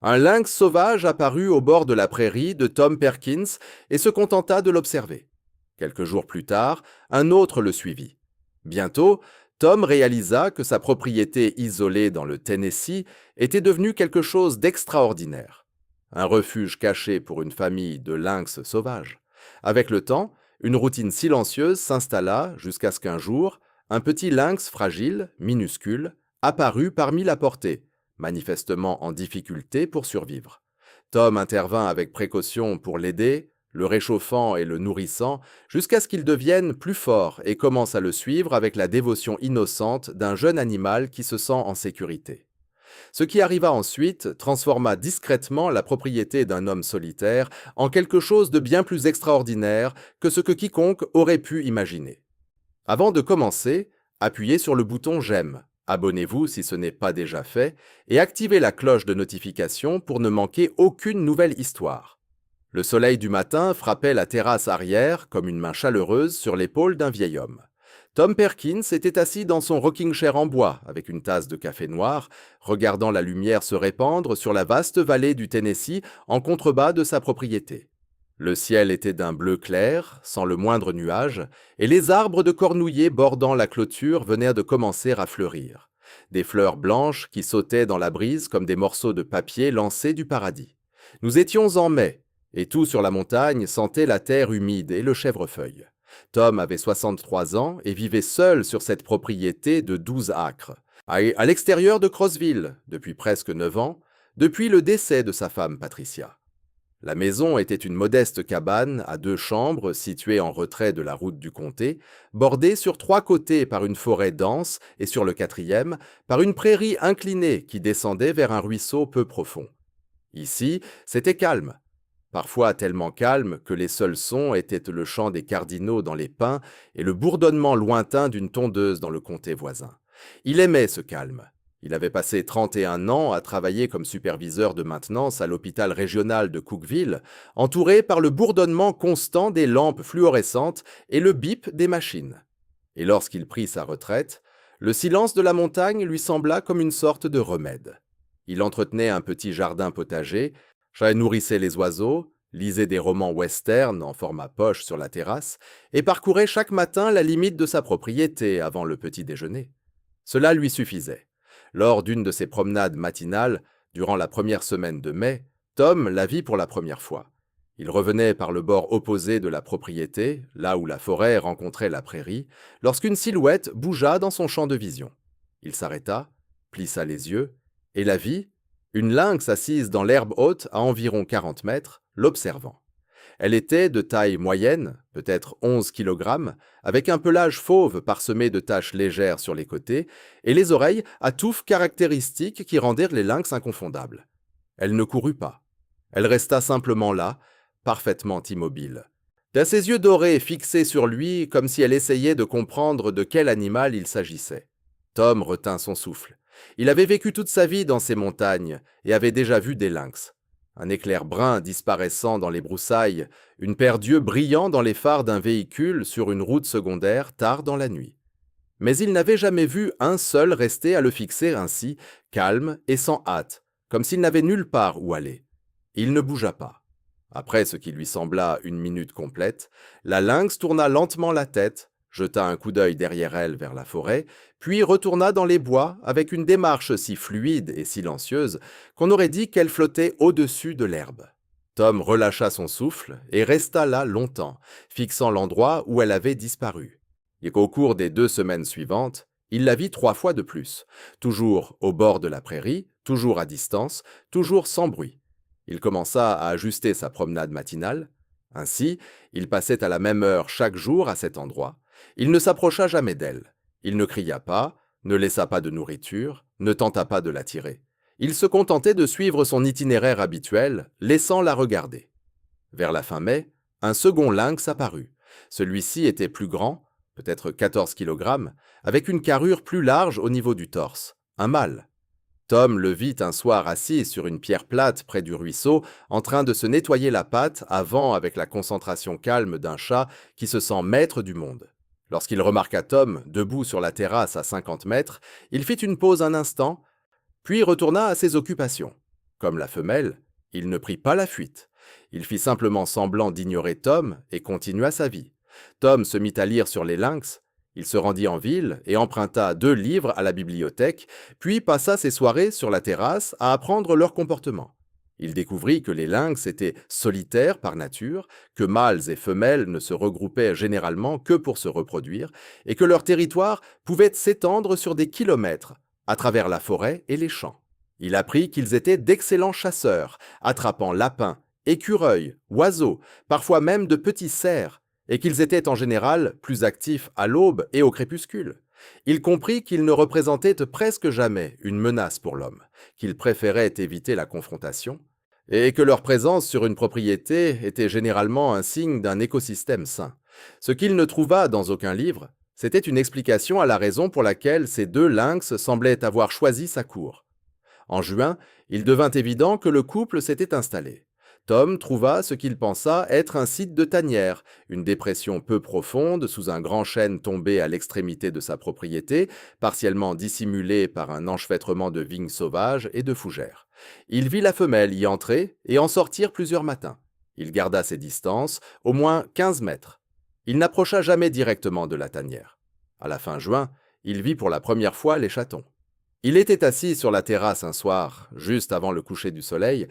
Un lynx sauvage apparut au bord de la prairie de Tom Perkins et se contenta de l'observer. Quelques jours plus tard, un autre le suivit. Bientôt, Tom réalisa que sa propriété isolée dans le Tennessee était devenue quelque chose d'extraordinaire. Un refuge caché pour une famille de lynx sauvages. Avec le temps, une routine silencieuse s'installa jusqu'à ce qu'un jour, un petit lynx fragile, minuscule, apparut parmi la portée, manifestement en difficulté pour survivre. Tom intervint avec précaution pour l'aider, le réchauffant et le nourrissant, jusqu'à ce qu'il devienne plus fort et commence à le suivre avec la dévotion innocente d'un jeune animal qui se sent en sécurité. Ce qui arriva ensuite transforma discrètement la propriété d'un homme solitaire en quelque chose de bien plus extraordinaire que ce que quiconque aurait pu imaginer. Avant de commencer, appuyez sur le bouton J'aime, abonnez-vous si ce n'est pas déjà fait, et activez la cloche de notification pour ne manquer aucune nouvelle histoire. Le soleil du matin frappait la terrasse arrière comme une main chaleureuse sur l'épaule d'un vieil homme. Tom Perkins était assis dans son rocking chair en bois avec une tasse de café noir, regardant la lumière se répandre sur la vaste vallée du Tennessee en contrebas de sa propriété. Le ciel était d'un bleu clair, sans le moindre nuage, et les arbres de cornouiller bordant la clôture venaient de commencer à fleurir. Des fleurs blanches qui sautaient dans la brise comme des morceaux de papier lancés du paradis. Nous étions en mai, et tout sur la montagne sentait la terre humide et le chèvrefeuille. Tom avait 63 ans et vivait seul sur cette propriété de 12 acres, à l'extérieur de Crossville, depuis presque 9 ans, depuis le décès de sa femme Patricia. La maison était une modeste cabane à 2 chambres située en retrait de la route du comté, bordée sur 3 côtés par une forêt dense et sur le 4e par une prairie inclinée qui descendait vers un ruisseau peu profond. Ici, c'était calme, parfois tellement calme que les seuls sons étaient le chant des cardinaux dans les pins et le bourdonnement lointain d'une tondeuse dans le comté voisin. Il aimait ce calme. Il avait passé 31 ans à travailler comme superviseur de maintenance à l'hôpital régional de Cookeville, entouré par le bourdonnement constant des lampes fluorescentes et le bip des machines. Et lorsqu'il prit sa retraite, le silence de la montagne lui sembla comme une sorte de remède. Il entretenait un petit jardin potager, nourrissait les oiseaux, lisait des romans western en format poche sur la terrasse et parcourait chaque matin la limite de sa propriété avant le petit déjeuner. Cela lui suffisait. Lors d'une de ses promenades matinales, durant la première semaine de mai, Tom la vit pour la première fois. Il revenait par le bord opposé de la propriété, là où la forêt rencontrait la prairie, lorsqu'une silhouette bougea dans son champ de vision. Il s'arrêta, plissa les yeux, et la vit, une lynx assise dans l'herbe haute à environ 40 mètres, l'observant. Elle était de taille moyenne, peut-être 11 kg, avec un pelage fauve parsemé de taches légères sur les côtés, et les oreilles à touffes caractéristiques qui rendirent les lynx inconfondables. Elle ne courut pas. Elle resta simplement là, parfaitement immobile. Ses yeux dorés fixés sur lui comme si elle essayait de comprendre de quel animal il s'agissait. Tom retint son souffle. Il avait vécu toute sa vie dans ces montagnes et avait déjà vu des lynx. Un éclair brun disparaissant dans les broussailles, une paire d'yeux brillant dans les phares d'un véhicule sur une route secondaire tard dans la nuit. Mais il n'avait jamais vu un seul rester à le fixer ainsi, calme et sans hâte, comme s'il n'avait nulle part où aller. Il ne bougea pas. Après ce qui lui sembla une minute complète, la lynx tourna lentement la tête, jeta un coup d'œil derrière elle vers la forêt, puis retourna dans les bois avec une démarche si fluide et silencieuse qu'on aurait dit qu'elle flottait au-dessus de l'herbe. Tom relâcha son souffle et resta là longtemps, fixant l'endroit où elle avait disparu. Et qu'au cours des 2 semaines suivantes, il la vit 3 fois de plus, toujours au bord de la prairie, toujours à distance, toujours sans bruit. Il commença à ajuster sa promenade matinale. Ainsi, il passait à la même heure chaque jour à cet endroit. Il ne s'approcha jamais d'elle. Il ne cria pas, ne laissa pas de nourriture, ne tenta pas de l'attirer. Il se contentait de suivre son itinéraire habituel, laissant la regarder. Vers la fin mai, un second lynx apparut. Celui-ci était plus grand, peut-être 14 kg, avec une carrure plus large au niveau du torse, un mâle. Tom le vit un soir assis sur une pierre plate près du ruisseau, en train de se nettoyer la patte avant avec la concentration calme d'un chat qui se sent maître du monde. Lorsqu'il remarqua Tom debout sur la terrasse à 50 mètres, il fit une pause un instant, puis retourna à ses occupations. Comme la femelle, il ne prit pas la fuite. Il fit simplement semblant d'ignorer Tom et continua sa vie. Tom se mit à lire sur les lynx. Il se rendit en ville et emprunta 2 livres à la bibliothèque, puis passa ses soirées sur la terrasse à apprendre leur comportement. Il découvrit que les lynx étaient solitaires par nature, que mâles et femelles ne se regroupaient généralement que pour se reproduire, et que leur territoire pouvait s'étendre sur des kilomètres, à travers la forêt et les champs. Il apprit qu'ils étaient d'excellents chasseurs, attrapant lapins, écureuils, oiseaux, parfois même de petits cerfs, et qu'ils étaient en général plus actifs à l'aube et au crépuscule. Il comprit qu'ils ne représentaient presque jamais une menace pour l'homme, qu'ils préféraient éviter la confrontation, et que leur présence sur une propriété était généralement un signe d'un écosystème sain. Ce qu'il ne trouva dans aucun livre, c'était une explication à la raison pour laquelle ces 2 lynx semblaient avoir choisi sa cour. En juin, il devint évident que le couple s'était installé. Tom trouva ce qu'il pensa être un site de tanière, une dépression peu profonde sous un grand chêne tombé à l'extrémité de sa propriété, partiellement dissimulé par un enchevêtrement de vignes sauvages et de fougères. Il vit la femelle y entrer et en sortir plusieurs matins. Il garda ses distances, au moins 15 mètres. Il n'approcha jamais directement de la tanière. À la fin juin, il vit pour la première fois les chatons. Il était assis sur la terrasse un soir, juste avant le coucher du soleil,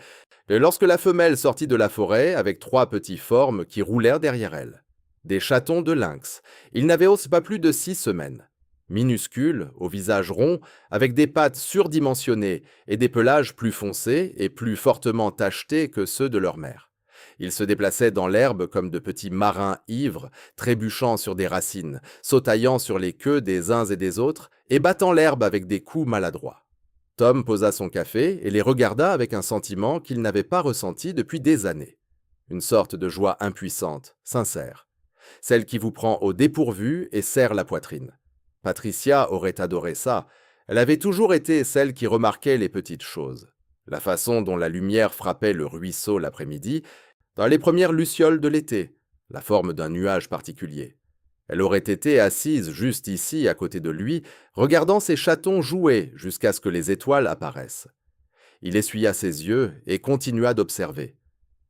lorsque la femelle sortit de la forêt avec 3 petits formes qui roulèrent derrière elle. Des chatons de lynx. Ils n'avaient pas plus de 6 semaines. Minuscules, au visage rond, avec des pattes surdimensionnées et des pelages plus foncés et plus fortement tachetés que ceux de leur mère. Ils se déplaçaient dans l'herbe comme de petits marins ivres, trébuchant sur des racines, sautaillant sur les queues des uns et des autres et battant l'herbe avec des coups maladroits. Tom posa son café et les regarda avec un sentiment qu'il n'avait pas ressenti depuis des années. Une sorte de joie impuissante, sincère. Celle qui vous prend au dépourvu et serre la poitrine. Patricia aurait adoré ça. Elle avait toujours été celle qui remarquait les petites choses. La façon dont la lumière frappait le ruisseau l'après-midi, dans les premières lucioles de l'été, la forme d'un nuage particulier. Elle aurait été assise juste ici, à côté de lui, regardant ses chatons jouer jusqu'à ce que les étoiles apparaissent. Il essuya ses yeux et continua d'observer.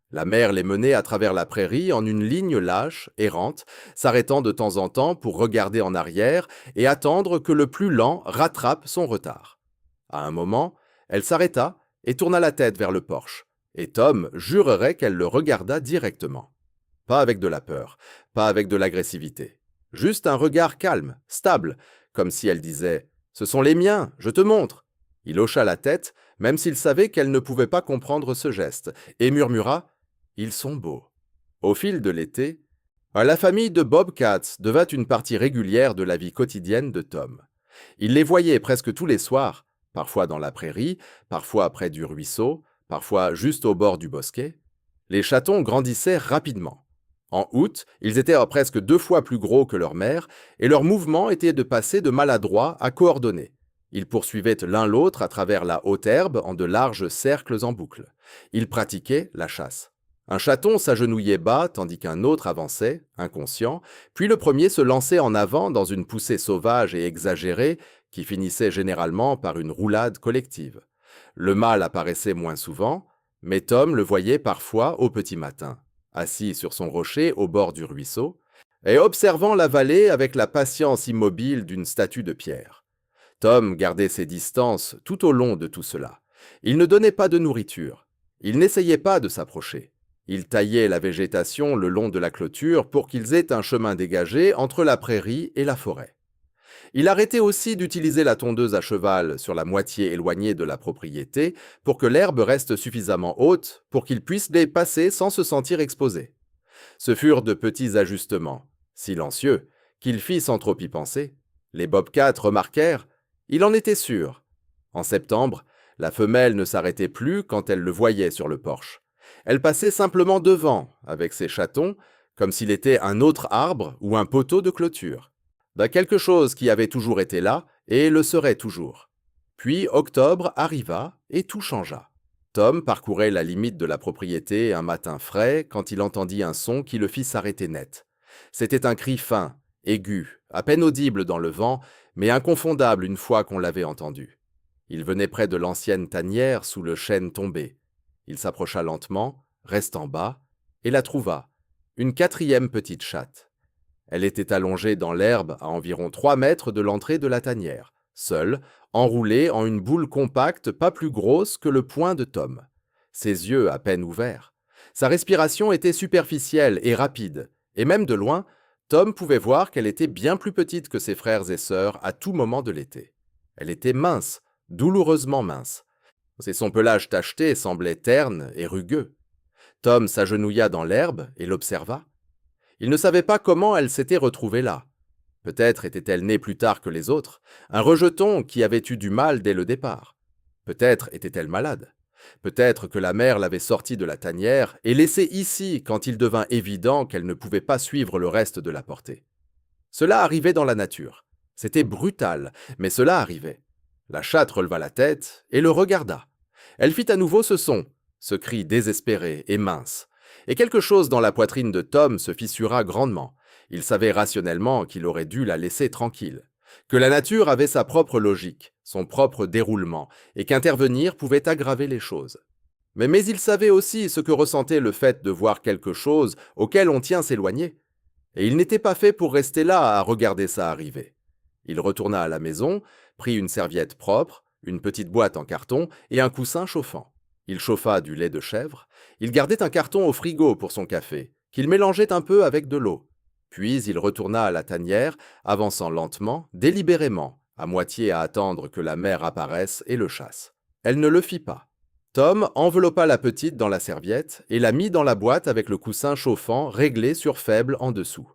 La mère les menait à travers la prairie en une ligne lâche, errante, s'arrêtant de temps en temps pour regarder en arrière et attendre que le plus lent rattrape son retard. À un moment, elle s'arrêta et tourna la tête vers le porche, et Tom jurerait qu'elle le regarda directement. Pas avec de la peur, pas avec de l'agressivité. Juste un regard calme, stable, comme si elle disait « Ce sont les miens, je te montre ». Il hocha la tête, même s'il savait qu'elle ne pouvait pas comprendre ce geste, et murmura « Ils sont beaux ». Au fil de l'été, la famille de Bobcats devint une partie régulière de la vie quotidienne de Tom. Il les voyait presque tous les soirs, parfois dans la prairie, parfois près du ruisseau, parfois juste au bord du bosquet. Les chatons grandissaient rapidement. En août, ils étaient presque 2 fois plus gros que leur mère, et leur mouvement était de passer de maladroit à coordonné. Ils poursuivaient l'un l'autre à travers la haute herbe en de larges cercles en boucle. Ils pratiquaient la chasse. Un chaton s'agenouillait bas tandis qu'un autre avançait, inconscient, puis le premier se lançait en avant dans une poussée sauvage et exagérée qui finissait généralement par une roulade collective. Le mâle apparaissait moins souvent, mais Tom le voyait parfois au petit matin, assis sur son rocher au bord du ruisseau, et observant la vallée avec la patience immobile d'une statue de pierre. Tom gardait ses distances tout au long de tout cela. Il ne donnait pas de nourriture. Il n'essayait pas de s'approcher. Il taillait la végétation le long de la clôture pour qu'ils aient un chemin dégagé entre la prairie et la forêt. Il arrêtait aussi d'utiliser la tondeuse à cheval sur la moitié éloignée de la propriété pour que l'herbe reste suffisamment haute pour qu'ils puissent les passer sans se sentir exposés. Ce furent de petits ajustements, silencieux, qu'il fit sans trop y penser. Les bobcats remarquèrent, il en était sûr. En septembre, la femelle ne s'arrêtait plus quand elle le voyait sur le porche. Elle passait simplement devant, avec ses chatons, comme s'il était un autre arbre ou un poteau de clôture. Quelque chose qui avait toujours été là et le serait toujours. Puis octobre arriva et tout changea. Tom parcourait la limite de la propriété un matin frais quand il entendit un son qui le fit s'arrêter net. C'était un cri fin, aigu, à peine audible dans le vent, mais inconfondable une fois qu'on l'avait entendu. Il venait près de l'ancienne tanière sous le chêne tombé. Il s'approcha lentement, restant bas, et la trouva, une quatrième petite chatte. Elle était allongée dans l'herbe à environ 3 mètres de l'entrée de la tanière, seule, enroulée en une boule compacte pas plus grosse que le poing de Tom. Ses yeux à peine ouverts. Sa respiration était superficielle et rapide, et même de loin, Tom pouvait voir qu'elle était bien plus petite que ses frères et sœurs à tout moment de l'été. Elle était mince, douloureusement mince. Et son pelage tacheté semblait terne et rugueux. Tom s'agenouilla dans l'herbe et l'observa. Il ne savait pas comment elle s'était retrouvée là. Peut-être était-elle née plus tard que les autres, un rejeton qui avait eu du mal dès le départ. Peut-être était-elle malade. Peut-être que la mère l'avait sortie de la tanière et laissée ici quand il devint évident qu'elle ne pouvait pas suivre le reste de la portée. Cela arrivait dans la nature. C'était brutal, mais cela arrivait. La chatte releva la tête et le regarda. Elle fit à nouveau ce cri désespéré et mince. Et quelque chose dans la poitrine de Tom se fissura grandement. Il savait rationnellement qu'il aurait dû la laisser tranquille, que la nature avait sa propre logique, son propre déroulement, et qu'intervenir pouvait aggraver les choses. Mais il savait aussi ce que ressentait le fait de voir quelque chose auquel on tient s'éloigner. Et il n'était pas fait pour rester là à regarder ça arriver. Il retourna à la maison, prit une serviette propre, une petite boîte en carton et un coussin chauffant. Il chauffa du lait de chèvre, il gardait un carton au frigo pour son café, qu'il mélangeait un peu avec de l'eau. Puis il retourna à la tanière, avançant lentement, délibérément, à moitié à attendre que la mère apparaisse et le chasse. Elle ne le fit pas. Tom enveloppa la petite dans la serviette et la mit dans la boîte avec le coussin chauffant réglé sur faible en dessous.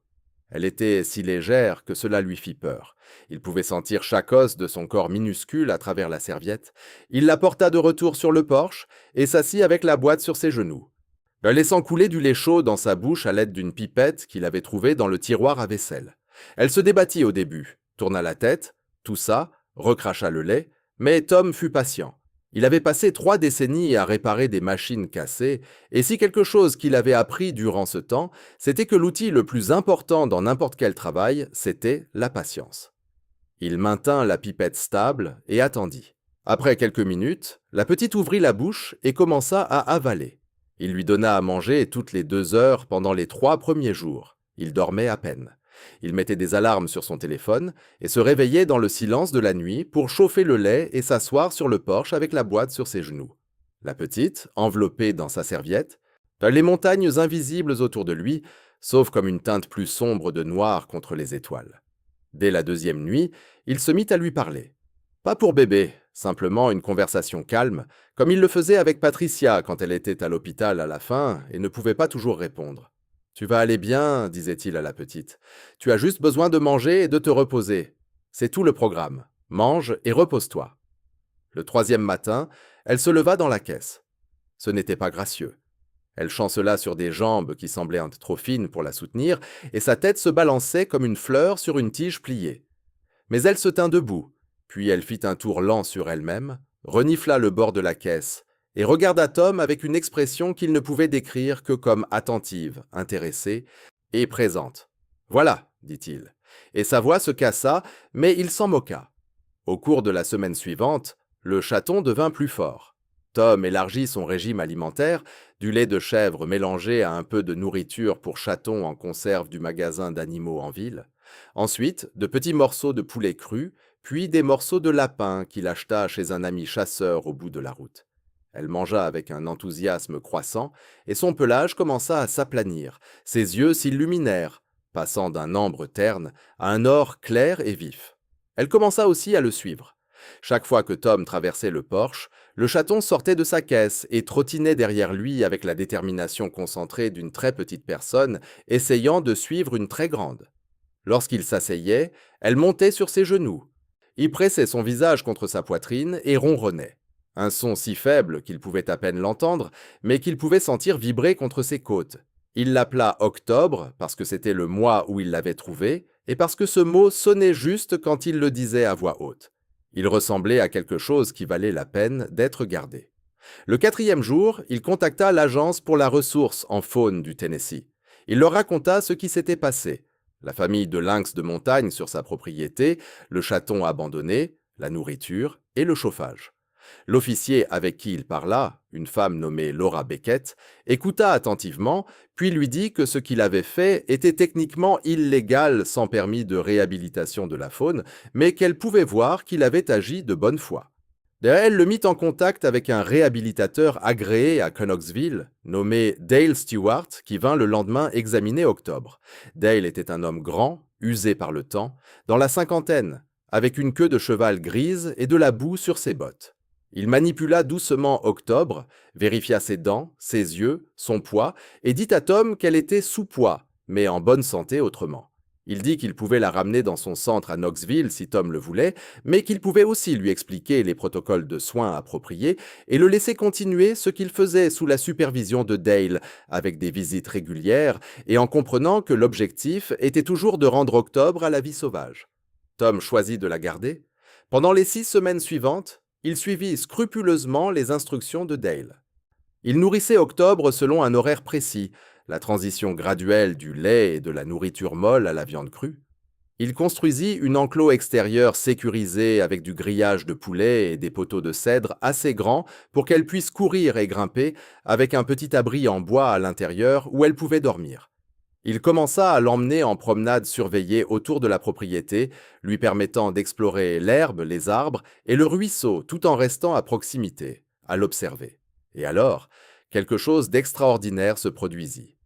Elle était si légère que cela lui fit peur. Il pouvait sentir chaque os de son corps minuscule à travers la serviette. Il la porta de retour sur le porche et s'assit avec la boîte sur ses genoux, laissant couler du lait chaud dans sa bouche à l'aide d'une pipette qu'il avait trouvée dans le tiroir à vaisselle. Elle se débattit au début, tourna la tête, toussa, recracha le lait, mais Tom fut patient. Il avait passé 3 décennies à réparer des machines cassées, et si quelque chose qu'il avait appris durant ce temps, c'était que l'outil le plus important dans n'importe quel travail, c'était la patience. Il maintint la pipette stable et attendit. Après quelques minutes, la petite ouvrit la bouche et commença à avaler. Il lui donna à manger toutes les 2 heures pendant les 3 premiers jours. Il dormait à peine. Il mettait des alarmes sur son téléphone et se réveillait dans le silence de la nuit pour chauffer le lait et s'asseoir sur le porche avec la boîte sur ses genoux. La petite, enveloppée dans sa serviette, les montagnes invisibles autour de lui, sauf comme une teinte plus sombre de noir contre les étoiles. Dès la 2e nuit, il se mit à lui parler. Pas pour bébé, simplement une conversation calme, comme il le faisait avec Patricia quand elle était à l'hôpital à la fin et ne pouvait pas toujours répondre. « Tu vas aller bien, disait-il à la petite. Tu as juste besoin de manger et de te reposer. C'est tout le programme. Mange et repose-toi. » Le 3e matin, elle se leva dans la caisse. Ce n'était pas gracieux. Elle chancela sur des jambes qui semblaient un peu trop fines pour la soutenir, et sa tête se balançait comme une fleur sur une tige pliée. Mais elle se tint debout, puis elle fit un tour lent sur elle-même, renifla le bord de la caisse, et regarda Tom avec une expression qu'il ne pouvait décrire que comme attentive, intéressée et présente. « Voilà, dit-il. » Et sa voix se cassa, mais il s'en moqua. Au cours de la semaine suivante, le chaton devint plus fort. Tom élargit son régime alimentaire, du lait de chèvre mélangé à un peu de nourriture pour chaton en conserve du magasin d'animaux en ville. Ensuite, de petits morceaux de poulet cru, puis des morceaux de lapin qu'il acheta chez un ami chasseur au bout de la route. Elle mangea avec un enthousiasme croissant, et son pelage commença à s'aplanir, ses yeux s'illuminèrent, passant d'un ambre terne à un or clair et vif. Elle commença aussi à le suivre. Chaque fois que Tom traversait le porche, le chaton sortait de sa caisse et trottinait derrière lui avec la détermination concentrée d'une très petite personne essayant de suivre une très grande. Lorsqu'il s'asseyait, elle montait sur ses genoux. Il pressait son visage contre sa poitrine et ronronnait. Un son si faible qu'il pouvait à peine l'entendre, mais qu'il pouvait sentir vibrer contre ses côtes. Il l'appela Octobre parce que c'était le mois où il l'avait trouvé, et parce que ce mot sonnait juste quand il le disait à voix haute. Il ressemblait à quelque chose qui valait la peine d'être gardé. Le 4e jour, il contacta l'Agence pour la ressource en faune du Tennessee. Il leur raconta ce qui s'était passé. La famille de lynx de montagne sur sa propriété, le chaton abandonné, la nourriture et le chauffage. L'officier avec qui il parla, une femme nommée Laura Beckett, écouta attentivement, puis lui dit que ce qu'il avait fait était techniquement illégal sans permis de réhabilitation de la faune, mais qu'elle pouvait voir qu'il avait agi de bonne foi. Elle le mit en contact avec un réhabilitateur agréé à Connoxville, nommé Dale Stewart, qui vint le lendemain examiner Octobre. Dale était un homme grand, usé par le temps, dans la cinquantaine, avec une queue de cheval grise et de la boue sur ses bottes. Il manipula doucement Octobre, vérifia ses dents, ses yeux, son poids, et dit à Tom qu'elle était sous-poids, mais en bonne santé autrement. Il dit qu'il pouvait la ramener dans son centre à Knoxville si Tom le voulait, mais qu'il pouvait aussi lui expliquer les protocoles de soins appropriés et le laisser continuer ce qu'il faisait sous la supervision de Dale, avec des visites régulières et en comprenant que l'objectif était toujours de rendre Octobre à la vie sauvage. Tom choisit de la garder. Pendant les 6 semaines suivantes, il suivit scrupuleusement les instructions de Dale. Il nourrissait Octobre selon un horaire précis, la transition graduelle du lait et de la nourriture molle à la viande crue. Il construisit une enclos extérieur sécurisé avec du grillage de poulet et des poteaux de cèdre assez grands pour qu'elle puisse courir et grimper, avec un petit abri en bois à l'intérieur où elle pouvait dormir. Il commença à l'emmener en promenade surveillée autour de la propriété, lui permettant d'explorer l'herbe, les arbres et le ruisseau tout en restant à proximité, à l'observer. Et alors, quelque chose d'extraordinaire se produisit.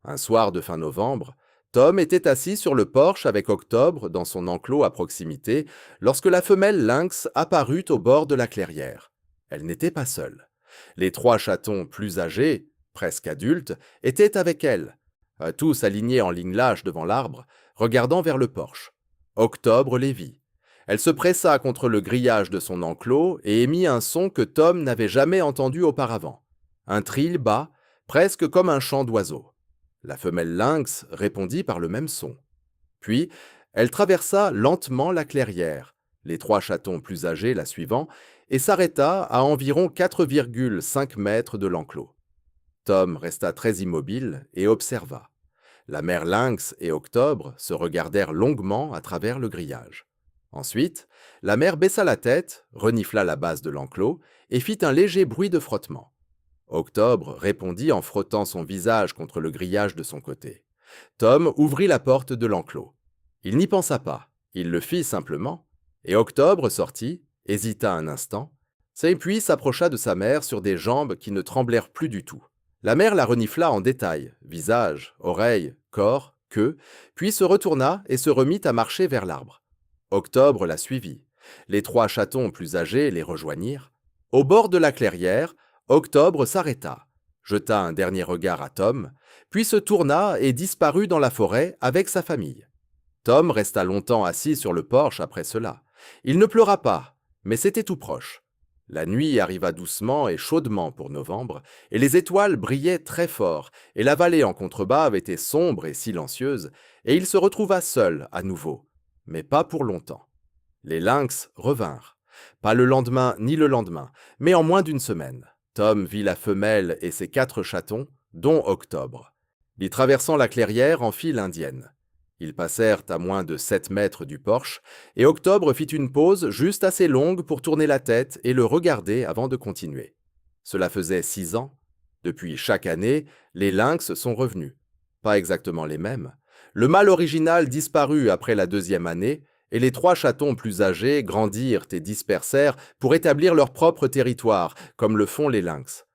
Un soir de fin novembre, Tom était assis sur le porche avec Octobre dans son enclos à proximité lorsque la femelle lynx apparut au bord de la clairière. Elle n'était pas seule. Les 3 chatons plus âgés, presque adultes, étaient avec elle, tous alignés en ligne lâche devant l'arbre, regardant vers le porche. Octobre les vit. Elle se pressa contre le grillage de son enclos et émit un son que Tom n'avait jamais entendu auparavant. Un trille bas, presque comme un chant d'oiseau. La femelle lynx répondit par le même son. Puis, elle traversa lentement la clairière, les 3 chatons plus âgés la suivant, et s'arrêta à environ 4,5 mètres de l'enclos. Tom resta très immobile et observa. La mère lynx et Octobre se regardèrent longuement à travers le grillage. Ensuite, la mère baissa la tête, renifla la base de l'enclos et fit un léger bruit de frottement. Octobre répondit en frottant son visage contre le grillage de son côté. Tom ouvrit la porte de l'enclos. Il n'y pensa pas, il le fit simplement, et Octobre sortit, hésita un instant, puis s'approcha de sa mère sur des jambes qui ne tremblèrent plus du tout. La mère la renifla en détail, visage, oreilles, corps, queue, puis se retourna et se remit à marcher vers l'arbre. Octobre la suivit. Les 3 chatons plus âgés les rejoignirent. Au bord de la clairière, Octobre s'arrêta, jeta un dernier regard à Tom, puis se tourna et disparut dans la forêt avec sa famille. Tom resta longtemps assis sur le porche après cela. Il ne pleura pas, mais c'était tout proche. La nuit arriva doucement et chaudement pour novembre, et les étoiles brillaient très fort, et la vallée en contrebas était sombre et silencieuse, et il se retrouva seul à nouveau, mais pas pour longtemps. Les lynx revinrent, pas le lendemain ni le lendemain, mais en moins d'1 semaine. Tom vit la femelle et ses 4 chatons, dont Octobre. Y traversant la clairière en file indienne. Ils passèrent à moins de 7 mètres du porche, et Octobre fit une pause juste assez longue pour tourner la tête et le regarder avant de continuer. Cela faisait 6 ans. Depuis chaque année, les lynx sont revenus. Pas exactement les mêmes. Le mâle original disparut après la 2e année, et les 3 chatons plus âgés grandirent et dispersèrent pour établir leur propre territoire, comme le font les lynx.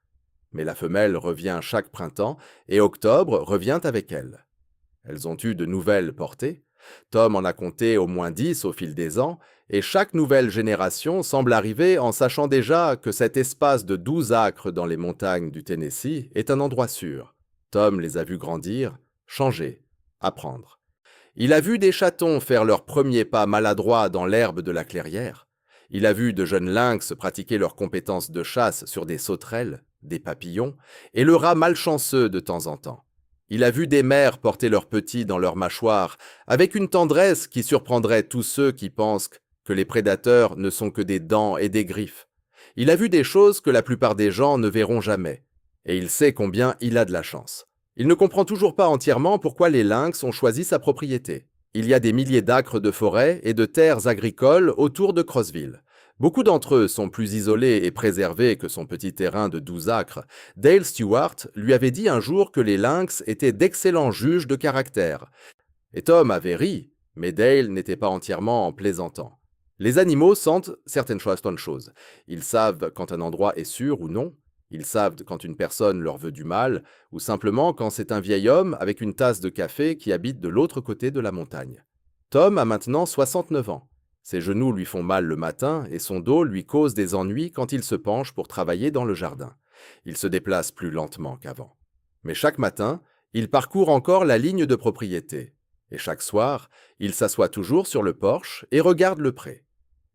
Mais la femelle revient chaque printemps, et Octobre revient avec elle. Elles ont eu de nouvelles portées. Tom en a compté au moins 10 au fil des ans, et chaque nouvelle génération semble arriver en sachant déjà que cet espace de 12 acres dans les montagnes du Tennessee est un endroit sûr. Tom les a vus grandir, changer, apprendre. Il a vu des chatons faire leurs premiers pas maladroits dans l'herbe de la clairière. Il a vu de jeunes lynx pratiquer leurs compétences de chasse sur des sauterelles, des papillons, et le rat malchanceux de temps en temps. Il a vu des mères porter leurs petits dans leurs mâchoires, avec une tendresse qui surprendrait tous ceux qui pensent que les prédateurs ne sont que des dents et des griffes. Il a vu des choses que la plupart des gens ne verront jamais, et il sait combien il a de la chance. Il ne comprend toujours pas entièrement pourquoi les lynx ont choisi sa propriété. Il y a des milliers d'acres de forêts et de terres agricoles autour de Crossville. Beaucoup d'entre eux sont plus isolés et préservés que son petit terrain de 12 acres. Dale Stewart lui avait dit un jour que les lynx étaient d'excellents juges de caractère. Et Tom avait ri, mais Dale n'était pas entièrement en plaisantant. Les animaux sentent certaines choses. Ils savent quand un endroit est sûr ou non. Ils savent quand une personne leur veut du mal, ou simplement quand c'est un vieil homme avec une tasse de café qui habite de l'autre côté de la montagne. Tom a maintenant 69 ans. Ses genoux lui font mal le matin et son dos lui cause des ennuis quand il se penche pour travailler dans le jardin. Il se déplace plus lentement qu'avant. Mais chaque matin, il parcourt encore la ligne de propriété. Et chaque soir, il s'assoit toujours sur le porche et regarde le pré.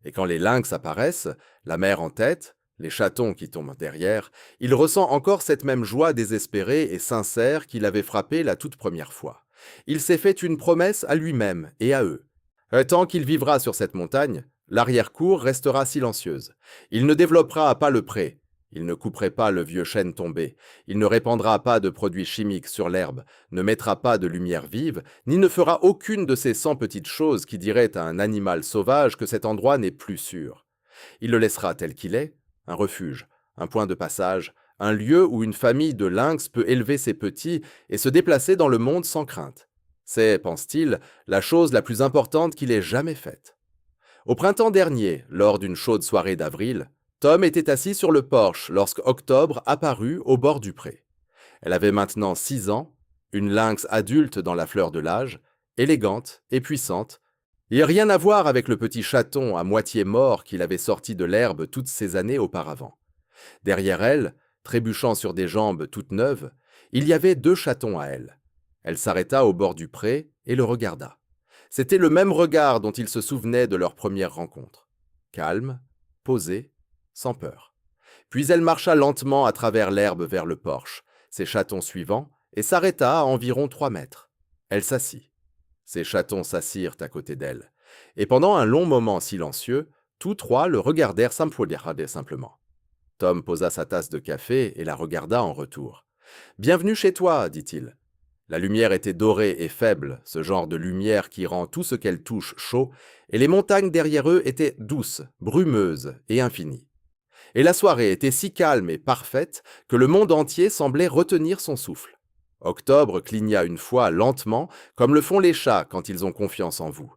Et quand les lynx apparaissent, la mère en tête, les chatons qui tombent derrière, il ressent encore cette même joie désespérée et sincère qui l'avait frappé la toute première fois. Il s'est fait une promesse à lui-même et à eux. Tant qu'il vivra sur cette montagne, l'arrière-cour restera silencieuse. Il ne développera pas le pré. Il ne couperait pas le vieux chêne tombé. Il ne répandra pas de produits chimiques sur l'herbe, ne mettra pas de lumière vive, ni ne fera aucune de ces 100 petites choses qui diraient à un animal sauvage que cet endroit n'est plus sûr. Il le laissera tel qu'il est, un refuge, un point de passage, un lieu où une famille de lynx peut élever ses petits et se déplacer dans le monde sans crainte. C'est, pense-t-il, la chose la plus importante qu'il ait jamais faite. Au printemps dernier, lors d'une chaude soirée d'avril, Tom était assis sur le porche lorsque Octobre apparut au bord du pré. Elle avait maintenant 6 ans, une lynx adulte dans la fleur de l'âge, élégante et puissante, et rien à voir avec le petit chaton à moitié mort qu'il avait sorti de l'herbe toutes ces années auparavant. Derrière elle, trébuchant sur des jambes toutes neuves, il y avait 2 chatons à elle. Elle s'arrêta au bord du pré et le regarda. C'était le même regard dont il se souvenait de leur première rencontre. Calme, posé, sans peur. Puis elle marcha lentement à travers l'herbe vers le porche, ses chatons suivant, et s'arrêta à environ 3 mètres. Elle s'assit. Ses chatons s'assirent à côté d'elle. Et pendant un long moment silencieux, tous 3 le regardèrent simplement. Tom posa sa tasse de café et la regarda en retour. « Bienvenue chez toi, dit-il. » La lumière était dorée et faible, ce genre de lumière qui rend tout ce qu'elle touche chaud, et les montagnes derrière eux étaient douces, brumeuses et infinies. Et la soirée était si calme et parfaite que le monde entier semblait retenir son souffle. Octobre cligna une fois lentement, comme le font les chats quand ils ont confiance en vous.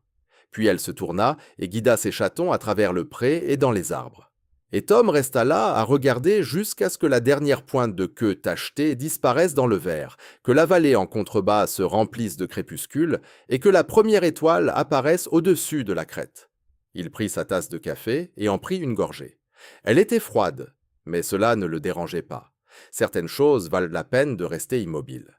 Puis elle se tourna et guida ses chatons à travers le pré et dans les arbres. Et Tom resta là à regarder jusqu'à ce que la dernière pointe de queue tachetée disparaisse dans le vert, que la vallée en contrebas se remplisse de crépuscule et que la première étoile apparaisse au-dessus de la crête. Il prit sa tasse de café et en prit une gorgée. Elle était froide, mais cela ne le dérangeait pas. Certaines choses valent la peine de rester immobiles.